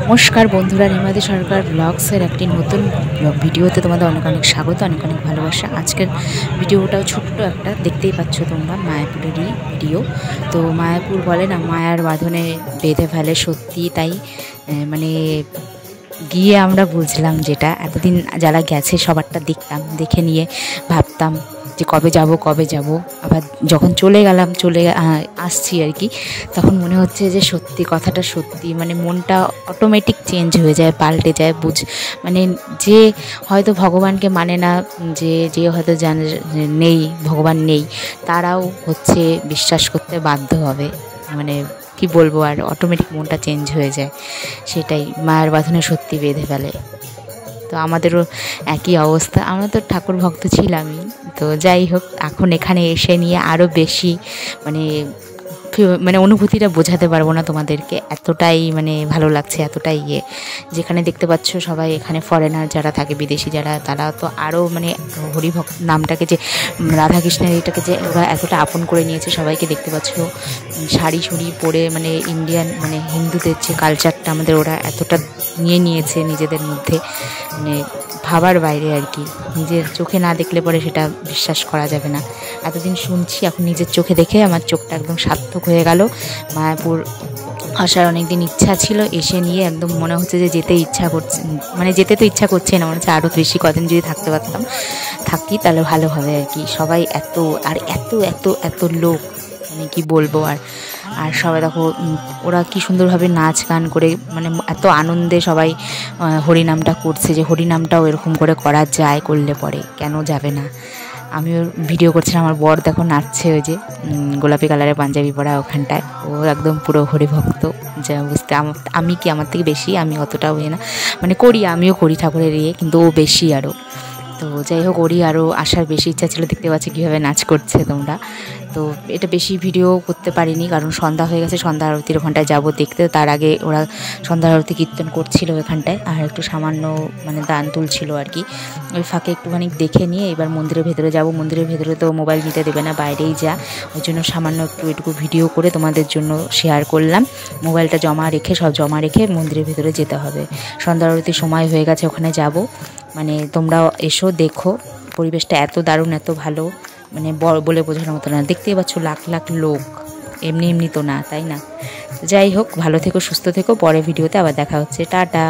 নমস্কার বন্ধুরা, রিমাদি সরকার ব্লগসের একটি নতুন ভিডিওতে তোমাদের অনেক অনেক স্বাগত, অনেক অনেক ভালোবাসা। আজকের ভিডিওটাও ছোট্ট একটা, দেখতেই পাচ্ছ তোমরা, মায়াপুরেরই ভিডিও। তো মায়াপুর বলে না, মায়ার বাঁধনে বেঁধে ফেলে, সত্যি তাই। মানে গিয়ে আমরা বুঝলাম, যেটা এতদিন যারা গেছে সবারটা দেখতাম, দেখে নিয়ে ভাবতাম যে কবে যাব। আবার যখন চলে গেলাম, আসছি আর কি, তখন মনে হচ্ছে যে সত্যি কথাটা সত্যি, মানে মনটা অটোমেটিক চেঞ্জ হয়ে যায়, পাল্টে যায়। মানে যে হয়তো ভগবানকে মানে না, যে হয়তো জানে নেই, ভগবান নেই, তারাও হচ্ছে বিশ্বাস করতে বাধ্য হবে। মানে কি বলবো, আর অটোমেটিক মনটা চেঞ্জ হয়ে যায়। সেটাই, মায়ের বাঁধনে সত্যি বেঁধে ফেলে। তো আমাদেরও একই অবস্থা, আমরা তো ঠাকুর ভক্ত ছিলামই। তো যাই হোক, এখন এখানে এসে নিয়ে আরও বেশি মানে মানে অনুভূতিটা বোঝাতে পারবো না তোমাদেরকে, এতটাই মানে ভালো লাগছে, এতটাই যেখানে দেখতে পাচ্ছ সবাই এখানে ফরেনার যারা থাকে, বিদেশি যারা, তারা তো আরও মানে হরিভক্ত নামটাকে, যে রাধাকৃষ্ণের এটাকে যে ওরা এতটা আপন করে নিয়েছে। সবাইকে দেখতে পাচ্ছ শাড়ি পরে, মানে ইন্ডিয়ান মানে হিন্দুদের যে কালচারটা আমাদের, ওরা এতটা নিয়েছে নিজেদের মধ্যে, মানে ভাবার বাইরে আর কি। নিজের চোখে না দেখলে পরে সেটা বিশ্বাস করা যাবে না। এতদিন শুনছি, এখন নিজের চোখে দেখে আমার চোখটা একদম সার্থক হয়ে গেল। মায়াপুর আসার অনেক দিন ইচ্ছা ছিল, এসে নিয়ে একদম মনে হচ্ছে যে যেতে ইচ্ছা করছে, মানে যেতে তো ইচ্ছা করছে না, মনে হচ্ছে আরও বেশি কদিন যদি থাকতে পারতাম, থাকি তাহলে ভালো হবে আর কি। সবাই এত আর এত এত এত লোক, মানে কি বলবো। আর সবাই দেখো, ওরা কি সুন্দরভাবে নাচ গান করে, মানে এত আনন্দে সবাই হরিনামটা করছে, যে হরিনামটাও এরকম করে করা যায়, করলে পরে কেন যাবে না। আমিও ভিডিও করছিলাম, আমার বর দেখো নাচছে, ওই যে গোলাপি কালারের পাঞ্জাবি পরা ওখানটায়, ও একদম পুরো হরিভক্ত। যা বুঝতে আমি কি, আমার থেকে বেশি, আমি অতটাও না, মানে করি, আমিও করি ঠাকুরের কিন্তু ও বেশি আরও। তো যাই হোক, ওরই আরও আসার বেশি ইচ্ছা ছিল। দেখতে পাচ্ছি কীভাবে নাচ করছে তোমরা। তো এটা বেশি ভিডিও করতে পারিনি, কারণ সন্ধ্যা হয়ে গেছে, সন্ধ্যা আরতির ওখানটায় যাবো দেখতে। তার আগে ওরা সন্ধ্যা আরতি কীর্তন করছিল এখানটায়, আর একটু সামান্য মানে দান তুলছিল আর কি। ওই ফাঁকে একটুখানি দেখে নিয়ে এবার মন্দিরের ভেতরে যাব। মন্দিরের ভেতরে তো মোবাইল নিতে দেবে না, বাইরেই যা, ওই জন্য সামান্য এটুকু ভিডিও করে তোমাদের জন্য শেয়ার করলাম। মোবাইলটা সব জমা রেখে মন্দিরের ভেতরে যেতে হবে। সন্ধ্যা আরতির সময় হয়ে গেছে, ওখানে যাব। মানে তোমরাও এসো, দেখো, পরিবেশটা এত দারুণ, এত ভালো, মানে বলে বোঝানোর মতো না। দেখতেই পাচ্ছ লাখ লাখ লোক, এমনি তো না, তাই না? যাই হোক, ভালো থেকো, সুস্থ থেকো, পরে ভিডিওতে আবার দেখা হচ্ছে, টাটা।